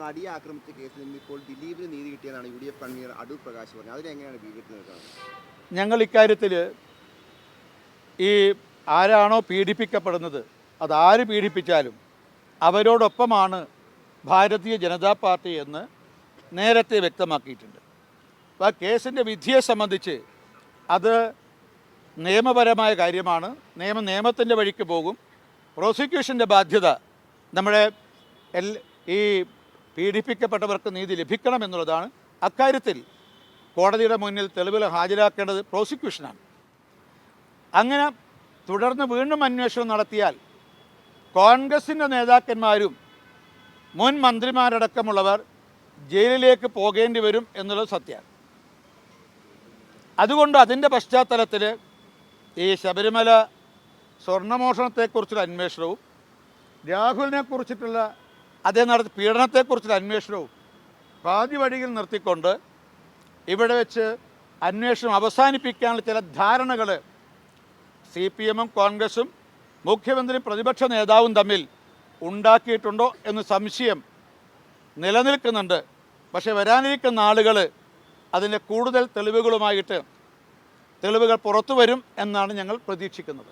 നടിയെ ആക്രമിച്ച കേസിൽ നിന്ന് ഇപ്പോൾ ദിലീപിന് നീതി കിട്ടിയെന്നാണ് UDF കൺവീനർ അടൂർ പ്രകാശ് പറഞ്ഞത്. അതിനെങ്ങനെയാണ് ബി.ജെ.പി. ഞങ്ങൾ ഇക്കാര്യത്തിൽ ഈ ആരാണോ പീഡിപ്പിക്കപ്പെടുന്നത് അതാര് പീഡിപ്പിച്ചാലും അവരോടൊപ്പമാണ് ഭാരതീയ ജനതാ പാർട്ടി എന്ന് നേരത്തെ വ്യക്തമാക്കിയിട്ടുണ്ട്. അപ്പോൾ ആ കേസിൻ്റെ വിധിയെ സംബന്ധിച്ച് അത് നിയമപരമായ കാര്യമാണ്. നിയമത്തിൻ്റെ വഴിക്ക് പോകും. പ്രോസിക്യൂഷൻ്റെ ബാധ്യത നമ്മുടെ ഈ പീഡിപ്പിക്കപ്പെട്ടവർക്ക് നീതി ലഭിക്കണമെന്നുള്ളതാണ്. അക്കാര്യത്തിൽ കോടതിയുടെ മുന്നിൽ തെളിവുകൾ ഹാജരാക്കേണ്ടത് പ്രോസിക്യൂഷനാണ്. അങ്ങനെ തുടർന്ന് വീണ്ടും അന്വേഷണം നടത്തിയാൽ കോൺഗ്രസിൻ്റെ നേതാക്കന്മാരും മുൻ മന്ത്രിമാരടക്കമുള്ളവർ ജയിലിലേക്ക് പോകേണ്ടി വരും എന്നുള്ളത് സത്യമാണ്. അതുകൊണ്ട് അതിൻ്റെ പശ്ചാത്തലത്തിൽ ഈ ശബരിമല സ്വർണ്ണമോഷണത്തെക്കുറിച്ചുള്ള അന്വേഷണവും രാഹുലിനെ കുറിച്ചിട്ടുള്ള അദ്ദേഹം നടത്തിയ പീഡനത്തെക്കുറിച്ചുള്ള അന്വേഷണവും പാതി വഴിയിൽ നിർത്തിക്കൊണ്ട് ഇവിടെ വെച്ച് അന്വേഷണം അവസാനിപ്പിക്കാനുള്ള ചില ധാരണകൾ CPM-ഉം കോൺഗ്രസും മുഖ്യമന്ത്രിയും പ്രതിപക്ഷ നേതാവും തമ്മിൽ ഉണ്ടാക്കിയിട്ടുണ്ടോ എന്ന് സംശയം നിലനിൽക്കുന്നുണ്ട്. പക്ഷേ വരാനിരിക്കുന്ന ആളുകൾ അതിൻ്റെ കൂടുതൽ തെളിവുകൾ പുറത്തു വരും എന്നാണ് ഞങ്ങൾ പ്രതീക്ഷിക്കുന്നത്.